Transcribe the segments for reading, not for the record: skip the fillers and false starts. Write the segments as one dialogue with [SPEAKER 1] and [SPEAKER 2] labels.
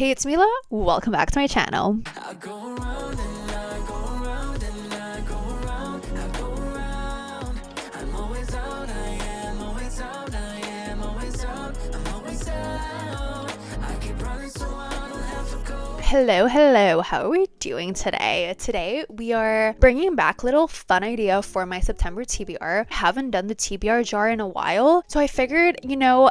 [SPEAKER 1] Hey, it's Mila. Welcome back to my channel.
[SPEAKER 2] I go around and I go around and I go around, I go around. I'm always out, I am always out, I am always out, I'm always out. I keep running so I don't have to go.
[SPEAKER 1] Hello. How are we doing today? Today we are bringing back a little fun idea for my September TBR. I haven't done the TBR jar in a while, so I figured,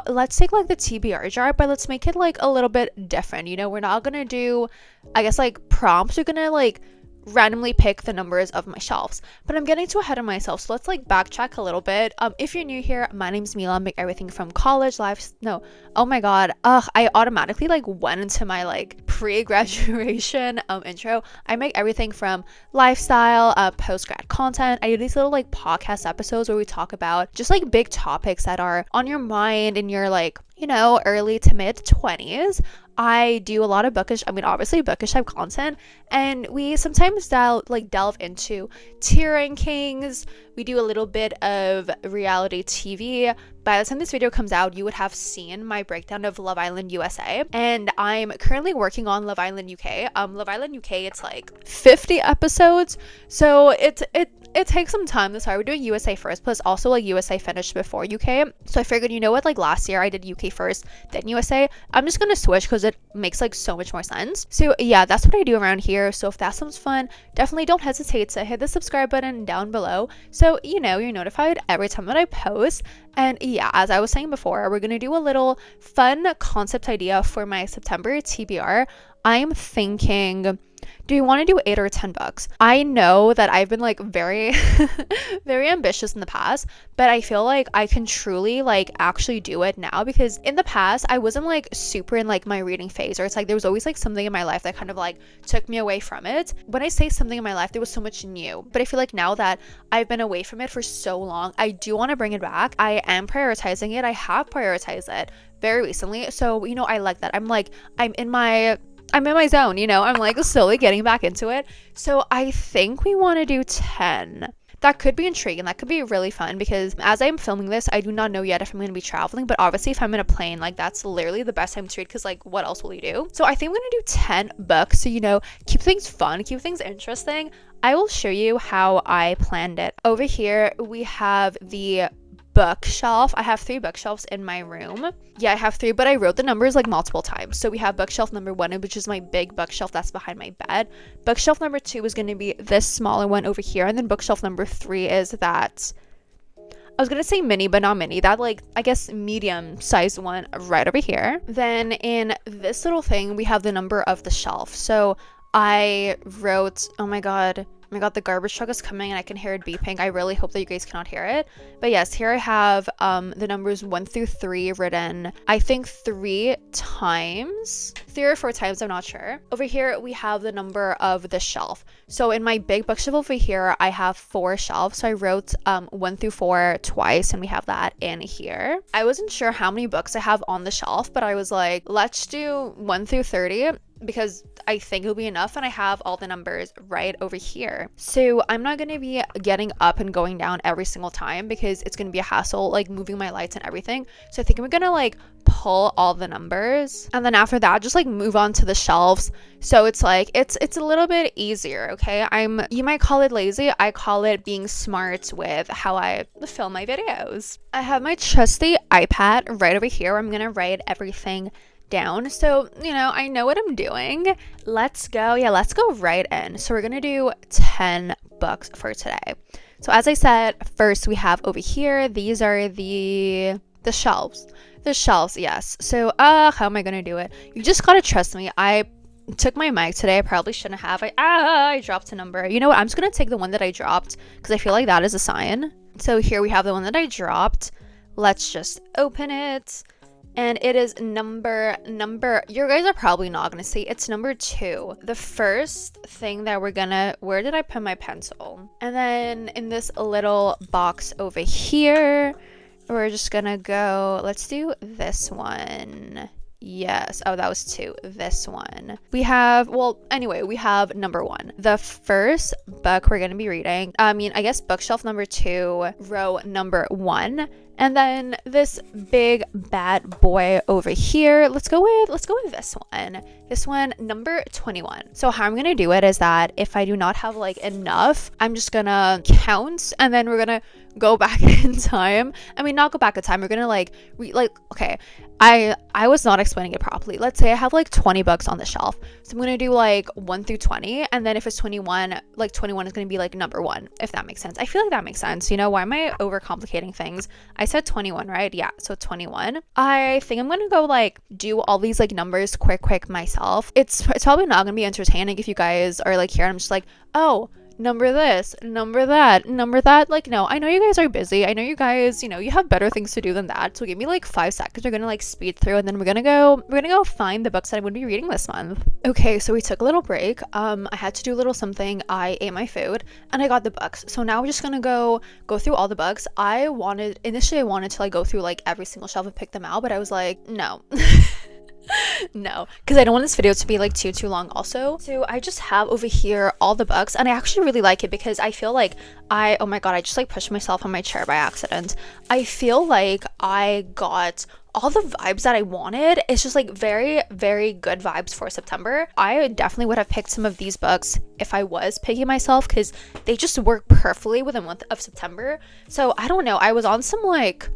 [SPEAKER 1] let's take like the TBR jar, but let's make it like a little bit different. We're not gonna do, I guess, like prompts. We're gonna like randomly pick the numbers of my shelves, but I'm getting too ahead of myself, so let's like backtrack a little bit. If you're new here, my name's Mila. I make everything from college life. No, oh my god, I automatically like went into my like pre-graduation intro. I make everything from lifestyle, post-grad content. I do these little like podcast episodes where we talk about just like big topics that are on your mind in your like early to mid 20s. I do a lot of obviously bookish type content, and we sometimes delve into tier rankings. We do a little bit of reality TV. By the time this video comes out, you would have seen my breakdown of Love Island USA, and I'm currently working on Love Island UK. Love Island UK, it's like 50 episodes, so it takes some time to start. We're doing USA first, plus also like USA finished before UK. So I figured, like last year I did UK first, then USA. I'm just gonna switch because it makes like so much more sense. So yeah, that's what I do around here. So if that sounds fun, definitely don't hesitate to hit the subscribe button down below, so you're notified every time that I post. And yeah, as I was saying before, we're gonna do a little fun concept idea for my September TBR. I'm thinking, do you want to do 8 or 10 bucks? I know that I've been like very very ambitious in the past, but I feel like I can truly like actually do it now, because in the past I wasn't like super in like my reading phase, or it's like there was always like something in my life that kind of like took me away from it. When I say something in my life, there was so much new, but I feel like now that I've been away from it for so long, I do want to bring it back. I am prioritizing it. I have prioritized it very recently, so I like that. I'm in my zone, I'm like slowly getting back into it. So I think we want to do 10. That could be intriguing. That could be really fun, because as I'm filming this, I do not know yet if I'm going to be traveling, but obviously if I'm in a plane, like that's literally the best time to read, because like what else will you do? So I think I'm going to do 10 books, so keep things fun, keep things interesting. I will show you how I planned it. Over here we have the bookshelf. I have 3 bookshelves in my room. Yeah, I have 3, but I wrote the numbers like multiple times. So we have bookshelf number 1, which is my big bookshelf that's behind my bed. Bookshelf number 2 is going to be this smaller one over here, and then bookshelf number 3 is that, I was gonna say mini, but not mini, that like I guess medium sized one right over here. Then in this little thing we have the number of the shelf. So I wrote, oh my god, the garbage truck is coming and I can hear it beeping. I really hope that you guys cannot hear it. But yes, here I have the numbers 1 through 3 written, I think 3 times, 3 or 4 times, I'm not sure. Over here we have the number of the shelf. So in my big bookshelf over here, I have 4 shelves. So I wrote 1 through 4 twice, and we have that in here. I wasn't sure how many books I have on the shelf, but I was like, let's do 1 through 30, because I think it'll be enough, and I have all the numbers right over here. So I'm not going to be getting up and going down every single time, because it's going to be a hassle like moving my lights and everything. So I think we're going to like pull all the numbers, and then after that just like move on to the shelves. So it's like it's a little bit easier, okay? You might call it lazy, I call it being smart with how I film my videos. I have my trusty iPad right over here where I'm going to write everything down, so I know what I'm doing. Let's go right in. So we're gonna do 10 books for today. So as I said, first we have over here, these are the shelves, yes. So how am I gonna do it? You just gotta trust me. I took my mic today. I probably shouldn't have. I dropped a number. You know what, I'm just gonna take the one that I dropped, because I feel like that is a sign. So here we have the one that I dropped. Let's just open it. And it is number, you guys are probably not gonna see, it's number 2. The first thing that where did I put my pencil? And then in this little box over here, we're just gonna go, let's do this one. Yes. Oh, that was 2. This one. We have number 1. The first book we're going to be reading, I guess bookshelf number 2, row number 1. And then this big bad boy over here, let's go with this one. This one, number 21. So how I'm gonna do it is that if I do not have like enough, I'm just gonna count, and then we're gonna go back in time. I mean, not go back in time, we're gonna like okay, I was not explaining it properly. Let's say I have like 20 books on the shelf, so I'm gonna do like 1 through 20, and then if it's 21, like 21 is gonna be like number 1, if that makes sense. I feel like that makes sense. You know, why am I overcomplicating things? I said 21, right? Yeah, so 21. I think I'm gonna go like do all these like numbers quick myself. It's probably not gonna be entertaining if you guys are like here and I'm just like, oh, number this, number that, number that. Like, no, I know you guys are busy. I know you guys, you know, you have better things to do than that. So give me like 5 seconds. We're gonna like speed through, and then we're gonna go find the books that I'm gonna be reading this month. Okay, so we took a little break. I had to do a little something. I ate my food and I got the books. So now we're just gonna go through all the books. Initially I wanted to like go through like every single shelf and pick them out, but I was like, no. No, because I don't want this video to be like too long also. So I just have over here all the books, and I actually really like it because I feel like oh my god, I just like pushed myself on my chair by accident. I feel like I got all the vibes that I wanted. It's just like very good vibes for September. I definitely would have picked some of these books if I was picking myself, because they just work perfectly with the month of September. So I don't know, I was on some like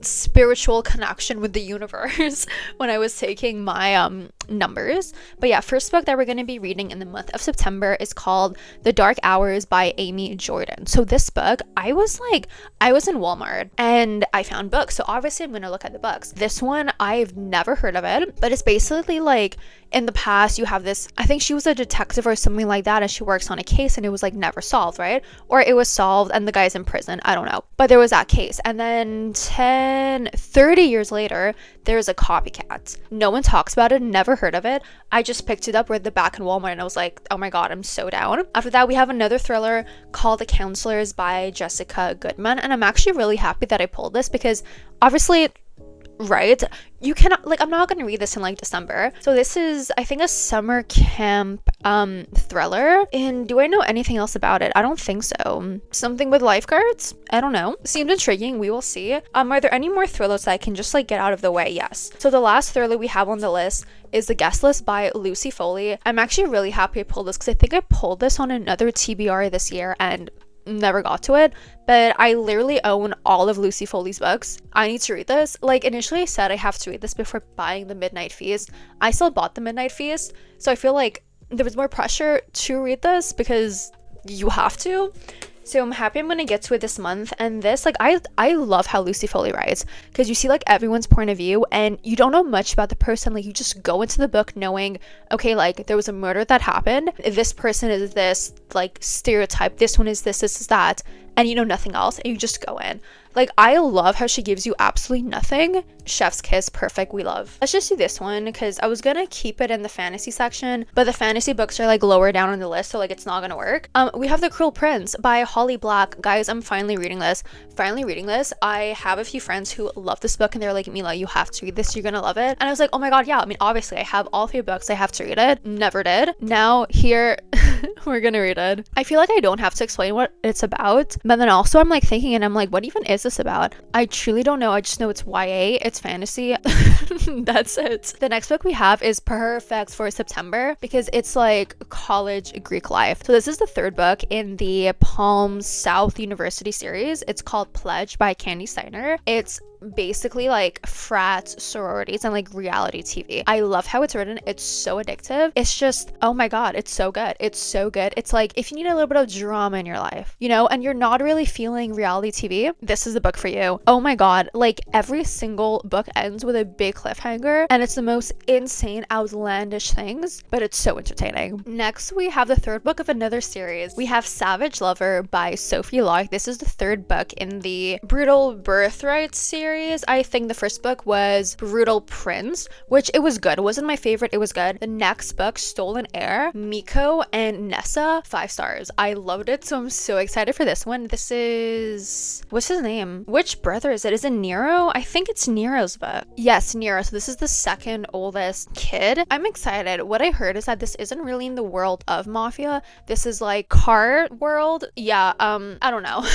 [SPEAKER 1] spiritual connection with the universe when I was taking my numbers. But yeah, first book that we're going to be reading in the month of September is called The Dark Hours by Amy Jordan. So this book, I was in Walmart and I found books, so obviously I'm going to look at the books. This one, I've never heard of it, but it's basically like, in the past you have this, I think she was a detective or something like that, and she works on a case and it was like never solved, right? Or it was solved and the guy's in prison, I don't know, but there was that case. And then 30 years later, there's a copycat. No one talks about it, never heard of it. I just picked it up, read the back in Walmart, and I was like, oh my god, I'm so down. After that, we have another thriller called The Counselors by Jessica Goodman, and I'm actually really happy that I pulled this because obviously, right, you cannot, like, I'm not gonna read this in like December. So this is, I think, a summer camp thriller. And do I know anything else about it? I don't think so. Something with lifeguards? I don't know. Seemed intriguing. We will see. Are there any more thrillers that I can just like get out of the way? Yes. So the last thriller we have on the list is The Guest List by Lucy Foley. I'm actually really happy I pulled this because I think I pulled this on another TBR this year and never got to it, but I literally own all of Lucy Foley's books. I need to read this. Like, initially I said I have to read this before buying The Midnight Feast. I still bought The Midnight Feast, so I feel like there was more pressure to read this because you have to. So I'm happy I'm gonna get to it this month. And this, like, I love how Lucy Foley writes, because you see like everyone's point of view and you don't know much about the person. Like, you just go into the book knowing, okay, like there was a murder that happened, this person is this like stereotype, this one is this is that, and you know nothing else, and you just go in. Like, I love how she gives you absolutely nothing. Chef's kiss, perfect, we love. Let's just do this one because I was gonna keep it in the fantasy section, but the fantasy books are like lower down on the list, so like it's not gonna work. We have The Cruel Prince by Holly Black. Guys, I'm finally reading this. I have a few friends who love this book and they're like, Mila, you have to read this, you're gonna love it. And I was like, oh my god, yeah, I mean, obviously I have all 3 books, I have to read it. Never did. Now here we're gonna read it. I feel like I don't have to explain what it's about, but then also I'm like thinking, and I'm like, what even is this about? I truly don't know. I just know it's YA, it's fantasy. That's it. The next book we have is perfect for September because it's like college Greek life. So this is the 3rd book in the Palm South University series. It's called Pledge by Candy Steiner. It's basically like frats, sororities, and like reality TV. I love how it's written. It's so addictive. It's just, oh my god, it's so good. It's so good. It's like, if you need a little bit of drama in your life, you know, and you're not really feeling reality TV, this is the book for you. Oh my god, like every single book ends with a big cliffhanger and it's the most insane, outlandish things, but it's so entertaining. Next, we have the 3rd book of another series. We have Savage Lover by Sophie Locke. This is the 3rd book in the Brutal Birthright series. I think the first book was Brutal Prince, which it was good. It wasn't my favorite, it was good. The next book, Stolen Heir, Miko and Nessa, 5 stars. I loved it, so I'm so excited for this one. This is, what's his name? Which brother is it? Is it Nero? I think it's Nero's book. Yes, Nero. So this is the 2nd oldest kid. I'm excited. What I heard is that this isn't really in the world of mafia. This is like car world. Yeah, I don't know.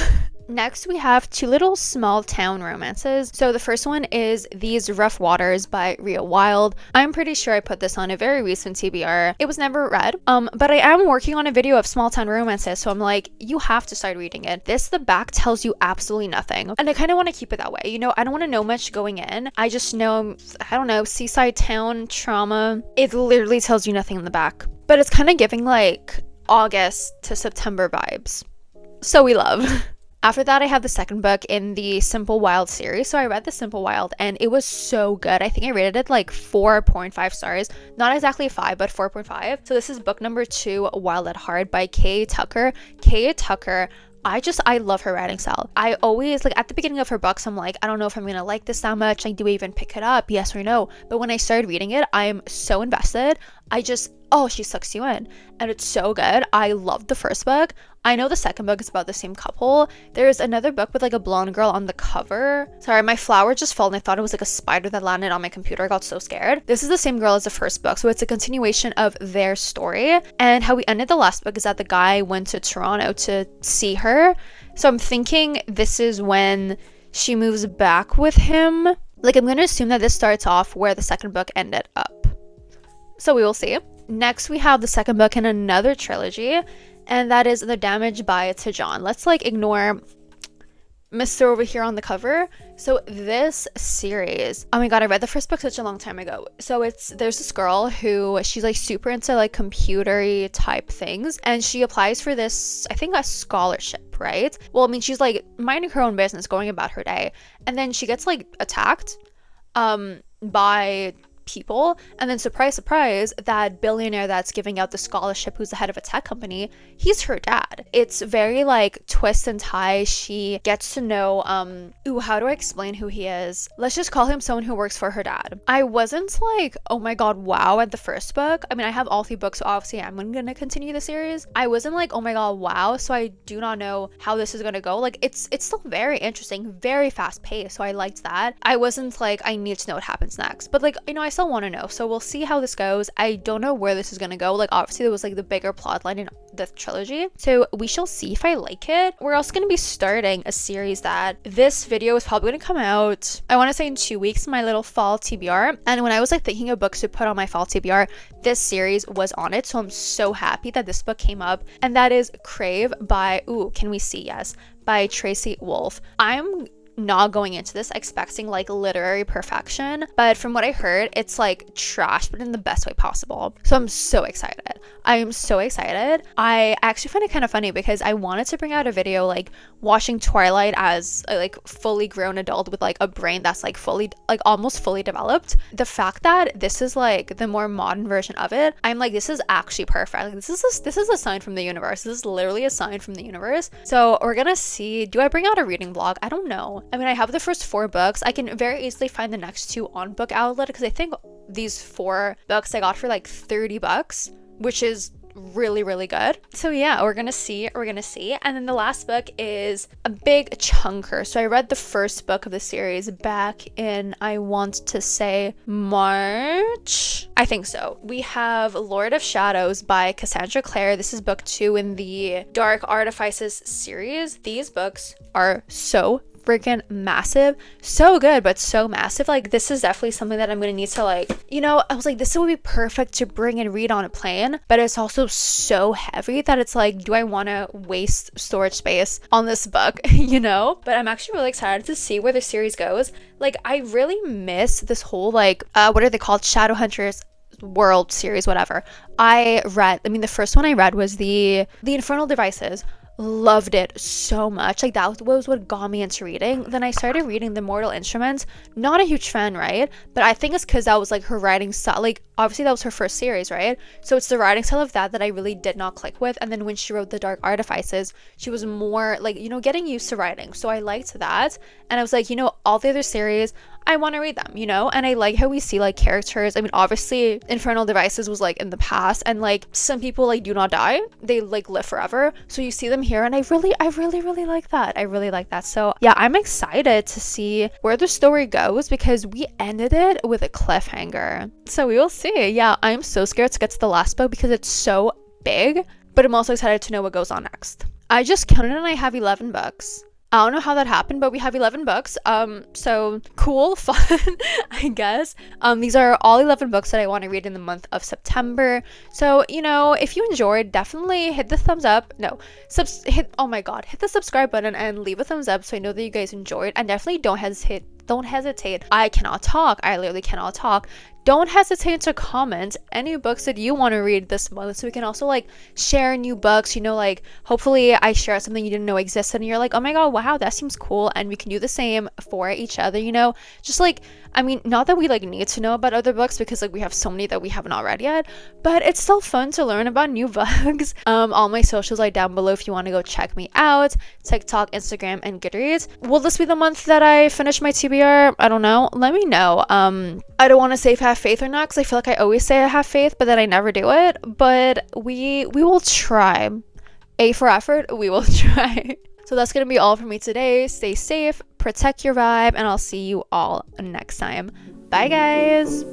[SPEAKER 1] Next, we have two little small town romances. So the first one is These Rough Waters by Rhea Wild. I'm pretty sure I put this on a very recent TBR. It was never read, but I am working on a video of small town romances, so I'm like, you have to start reading it. The back tells you absolutely nothing, and I kind of want to keep it that way. You know, I don't want to know much going in. I just know, I don't know, seaside town trauma. It literally tells you nothing in the back, but it's kind of giving like August to September vibes. So we love. After that, I have the second book in the Simple Wild series. So I read the Simple Wild and it was so good. I think I rated it like 4.5 stars. Not exactly 5, but 4.5. So this is book number 2, Wild at Heart by Kay Tucker. Kay Tucker, I love her writing style. I always, like, at the beginning of her books, I'm like, I don't know if I'm gonna like this that much. Like, do I even pick it up? Yes or no? But when I started reading it, I'm so invested. She sucks you in. And it's so good. I loved the first book. I know the second book is about the same couple. There's another book with like a blonde girl on the cover. Sorry, my flower just fell and I thought it was like a spider that landed on my computer. I got so scared. This is the same girl as the first book. So it's a continuation of their story. And how we ended the last book is that the guy went to Toronto to see her. So I'm thinking this is when she moves back with him. Like, I'm going to assume that this starts off where the second book ended up. So we will see. Next, we have the second book in another trilogy, and that is The Damage by Tejan. Let's like ignore Mr. over here on the cover. So this series, oh my god, I read the first book such a long time ago. So there's this girl who she's like super into like computery type things, and she applies for this, I think, a scholarship, right? Well, I mean, she's like minding her own business, going about her day, and then she gets like attacked by people, and then surprise that billionaire that's giving out the scholarship, who's the head of a tech company, he's her dad. It's very like twist and tie. She gets to know how do I explain who he is? Let's just call him someone who works for her dad. I wasn't like, oh my god, wow, at the first book. I mean, I have all 3 books, so obviously I'm gonna continue the series. I wasn't like, oh my god, wow, so I do not know how this is gonna go. Like, it's still very interesting, very fast paced, so I liked that. I wasn't like, I need to know what happens next, but like, you know, I still want to know, so we'll see how this goes. I don't know where this is gonna go. Like, obviously there was like the bigger plot line in the trilogy, so we shall see if I like it. We're also gonna be starting a series that this video is probably gonna come out, I want to say in 2 weeks, my little fall TBR. And when I was like thinking of books to put on my fall TBR, this series was on it, so I'm so happy that this book came up, and that is Crave by can we see? Yes, by Tracy Wolff. I'm not going into this expecting like literary perfection, but from what I heard, it's like trash, but in the best way possible. So I'm so excited. I am so excited. I actually find it kind of funny because I wanted to bring out a video like watching Twilight as a like fully grown adult with like a brain that's like fully, like almost fully developed. The fact that this is like the more modern version of it, I'm like, this is actually perfect. Like, this is a sign from the universe. This is literally a sign from the universe. So we're gonna see. Do I bring out a reading vlog? I don't know. I mean, I have the first 4 books. I can very easily find the next 2 on Book Outlet because I think these 4 books I got for like $30, which is really, really good. So yeah, we're gonna see. And then the last book is a big chunker. So I read the first book of the series back in, I want to say, March, I think so. We have Lord of Shadows by Cassandra Clare. This is book 2 in the Dark Artifices series. These books are so freaking massive, so good, but so massive. Like, this is definitely something that I'm gonna need to, like, you know, I was like, this would be perfect to bring and read on a plane, but it's also so heavy that it's like, do I want to waste storage space on this book? You know? But I'm actually really excited to see where the series goes. Like, I really miss this whole like what are they called, Shadowhunters World series, whatever. The first one I read was the Infernal Devices. Loved it so much. Like, that was what got me into reading. Then I started reading The Mortal Instruments. Not a huge fan, right? But I think it's because that was like her writing style. Like, obviously that was her first series, right? So it's the writing style of that I really did not click with. And then when she wrote The Dark Artifices, she was more like, you know, getting used to writing. So I liked that. And I was like, you know, all the other series, I want to read them, you know? And I like how we see like characters. I mean, obviously Infernal Devices was like in the past, and like some people like do not die, they like live forever, so you see them here, and I really like that. I really like that. So yeah, I'm excited to see where the story goes because we ended it with a cliffhanger, so we will see. Yeah, I'm so scared to get to the last book because it's so big, but I'm also excited to know what goes on next. I just counted and I have 11 books. I don't know how that happened, but we have 11 books. So cool, fun, I guess. These are all 11 books that I want to read in the month of September. So, you know, if you enjoyed, definitely hit the thumbs up. No, oh my God, hit the subscribe button and leave a thumbs up so I know that you guys enjoyed. And definitely don't hesitate. Don't hesitate. I cannot talk. I literally cannot talk. Don't hesitate to comment any books that you want to read this month so we can also like share new books, you know, like hopefully I share something you didn't know existed and you're like, oh my God, wow, that seems cool, and we can do the same for each other, you know, just like, I mean, not that we like need to know about other books because like we have so many that we haven't already yet, but it's still fun to learn about new books. All my socials are down below if you want to go check me out: TikTok, Instagram, and Goodreads. Will this be the month that I finish my TBR? I don't know. Let me know. I don't want to say if I have faith or not because I feel like I always say I have faith, but then I never do it. But we will try. A for effort, we will try. So that's gonna be all for me today. Stay safe, protect your vibe, and I'll see you all next time. Bye, guys.